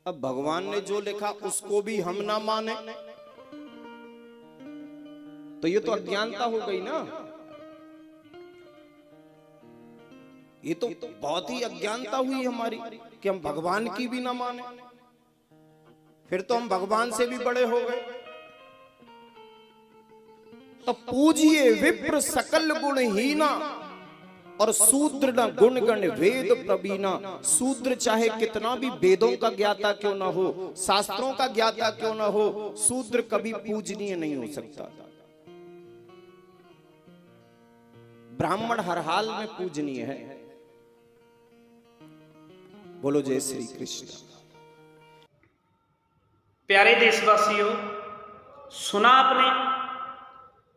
अब भगवान ने जो लिखा उसको भी हम ना माने तो ये तो अज्ञानता हो गई ना। ये तो बहुत ही अज्ञानता हुई हमारी कि हम भगवान की भी ना माने। फिर तो हम भगवान से भी बड़े हो गए। तो पूजिए विप्र सकल गुणहीना और शूद्र न गुण गण वेद प्रवीणा। शूद्र चाहे कितना भी वेदों का ज्ञाता क्यों ना हो, शास्त्रों का ज्ञाता क्यों ना हो, शूद्र कभी पूजनीय नहीं हो सकता। ब्राह्मण हर हाल में पूजनीय है। बोलो जय श्री कृष्ण। प्यारे देशवासियों, सुना आपने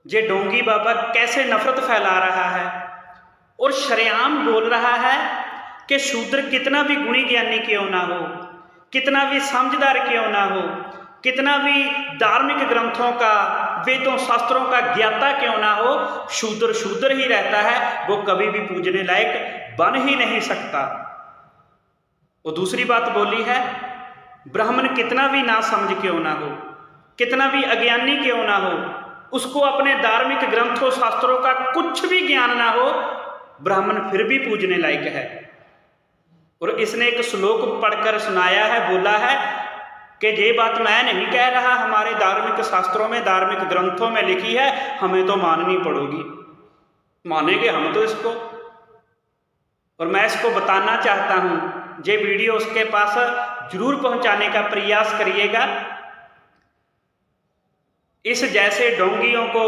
जे डोंगी बाबा कैसे नफरत फैला रहा है और शरेआम बोल रहा है कि शूद्र कितना भी गुणी ज्ञानी क्यों ना हो, कितना भी समझदार क्यों ना हो, कितना भी धार्मिक ग्रंथों का वेदों शास्त्रों का ज्ञाता क्यों ना हो, शूद्र शूद्र ही रहता है, वो कभी भी पूजने लायक बन ही नहीं सकता। वो दूसरी बात बोली है, ब्राह्मण कितना भी ना समझ क्यों ना हो, कितना भी अज्ञानी क्यों ना हो, उसको अपने धार्मिक ग्रंथों शास्त्रों का कुछ भी ज्ञान ना हो, ब्राह्मण फिर भी पूजने लायक है। और इसने एक श्लोक पढ़कर सुनाया है, बोला है कि ये बात मैं नहीं कह रहा, हमारे धार्मिक शास्त्रों में धार्मिक ग्रंथों में लिखी है, हमें तो माननी पड़ेगी। मानेंगे हम तो इसको। और मैं इसको बताना चाहता हूं, ये वीडियो उसके पास जरूर पहुंचाने का प्रयास करिएगा। इस जैसे ढोंगियों को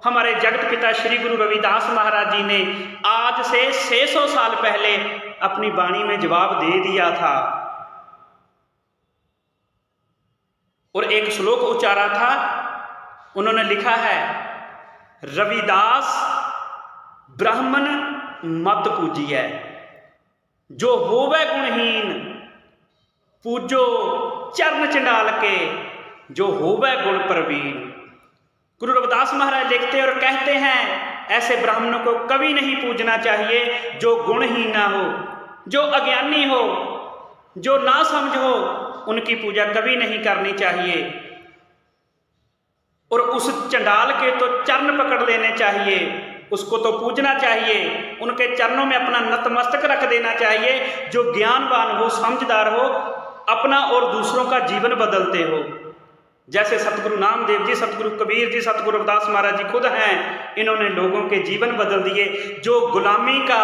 हमारे जगत पिता श्री गुरु रविदास महाराज जी ने आज से 600 साल पहले अपनी वाणी में जवाब दे दिया था और एक श्लोक उच्चारा था। उन्होंने लिखा है, रविदास ब्राह्मण मत पूजिए, जो होवे गुणहीन पूजो चरण चंडाल के, जो होवे गुण प्रवीण। गुरु रविदास महाराज लिखते और कहते हैं, ऐसे ब्राह्मणों को कभी नहीं पूजना चाहिए जो गुणहीन ना हो, जो अज्ञानी हो, जो ना समझ हो, उनकी पूजा कभी नहीं करनी चाहिए। और उस चंडाल के तो चरण पकड़ लेने चाहिए, उसको तो पूजना चाहिए, उनके चरणों में अपना नतमस्तक रख देना चाहिए, जो ज्ञानवान हो, समझदार हो, अपना और दूसरों का जीवन बदलते हो। जैसे सतगुरु नामदेव जी, सतगुरु कबीर जी, सतगुरु रविदास महाराज जी खुद हैं, इन्होंने लोगों के जीवन बदल दिए। जो गुलामी का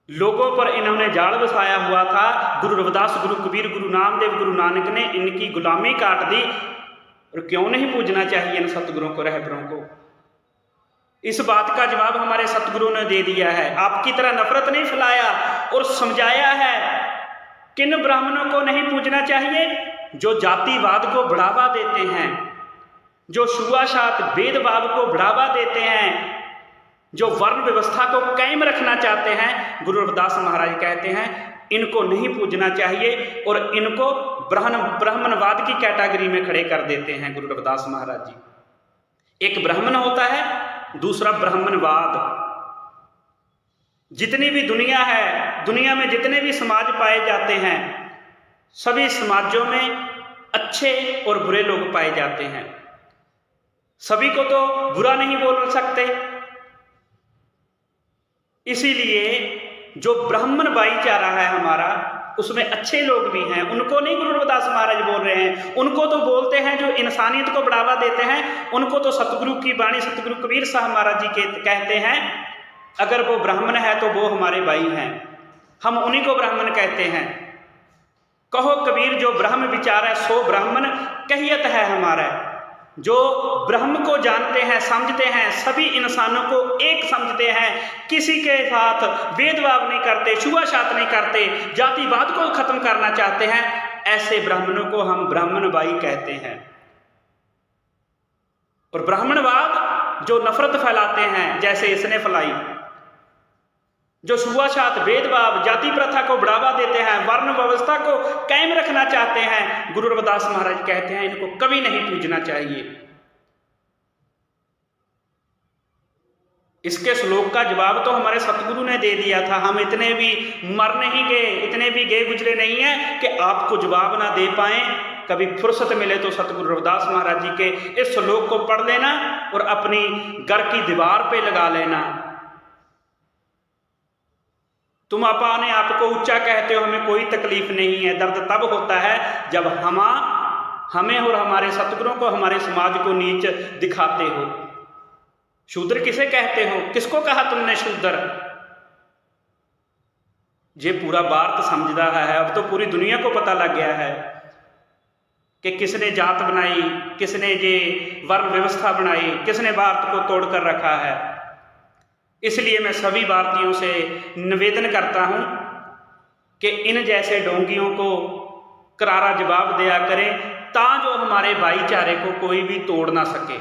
लोगों पर इन्होंने जाल बसाया हुआ था, गुरु रविदास, गुरु कबीर, गुरु नामदेव, गुरु नानक ने इनकी गुलामी काट दी। और क्यों नहीं पूजना चाहिए इन सतगुरुओं को, रहबरों को? इस बात का जवाब हमारे सतगुरु ने दे दिया है। आपकी तरह नफरत नहीं फैलाया और समझाया है किन ब्राह्मणों को नहीं पूजना चाहिए, जो जातिवाद को बढ़ावा देते हैं, जो छुआछूत भेदभाव को बढ़ावा देते हैं, जो वर्ण व्यवस्था को कायम रखना चाहते हैं। गुरु रविदास महाराज कहते हैं इनको नहीं पूजना चाहिए और इनको ब्राह्मणवाद की कैटेगरी में खड़े कर देते हैं गुरु रविदास महाराज जी। एक ब्राह्मण होता है, दूसरा ब्राह्मणवाद। जितनी भी दुनिया है, दुनिया में जितने भी समाज पाए जाते हैं, सभी समाजों में अच्छे और बुरे लोग पाए जाते हैं। सभी को तो बुरा नहीं बोल सकते, इसीलिए जो ब्राह्मण भाईचारा है हमारा, उसमें अच्छे लोग भी हैं। उनको नहीं गुरु रविदास महाराज बोल रहे हैं, उनको तो बोलते हैं जो इंसानियत को बढ़ावा देते हैं। उनको तो सतगुरु की वाणी, सतगुरु कबीर साहब महाराज जी के कहते हैं, अगर वो ब्राह्मण है तो वो हमारे भाई हैं, हम उन्हीं को ब्राह्मण कहते हैं। कहो कबीर, जो ब्रह्म विचार है सो ब्राह्मण कहियत है हमारा। जो ब्रह्म को जानते हैं, समझते हैं, सभी इंसानों को एक समझते हैं, किसी के साथ भेदभाव नहीं करते, छुआछूत नहीं करते, जातिवाद को खत्म करना चाहते हैं, ऐसे ब्राह्मणों को हम ब्राह्मण भाई कहते हैं। और ब्राह्मणवाद जो नफरत फैलाते हैं, जैसे इसने फैलाई, जो छुआछूत भेदभाव जाति प्रथा को बढ़ावा देते हैं, वर्ण व्यवस्था को कायम रखना चाहते हैं, गुरु रविदास महाराज कहते हैं इनको कभी नहीं पूजना चाहिए। इसके श्लोक का जवाब तो हमारे सतगुरु ने दे दिया था। हम इतने भी मर नहीं गए, इतने भी गए गुजरे नहीं हैं कि आपको जवाब ना दे पाए। कभी फुर्सत मिले तो सतगुरु रविदास महाराज जी के इस श्लोक को पढ़ लेना और अपनी घर की दीवार पे लगा लेना। तुम अपने आप को ऊंचा कहते हो, हमें कोई तकलीफ नहीं है। दर्द तब होता है जब हमें और हमारे सतगुरों को, हमारे समाज को नीच दिखाते हो। शूद्र किसे कहते हो? किसको कहा तुमने शूद्र? ये पूरा भारत समझ रहा है, अब तो पूरी दुनिया को पता लग गया है कि किसने जात बनाई, किसने ये वर्ण व्यवस्था बनाई, किसने भारत को तोड़ कर रखा है। इसलिए मैं सभी भारतीयों से निवेदन करता हूं कि इन जैसे ढोंगियों को करारा जवाब दिया करें, ताकि जो हमारे भाईचारे को कोई भी तोड़ ना सके।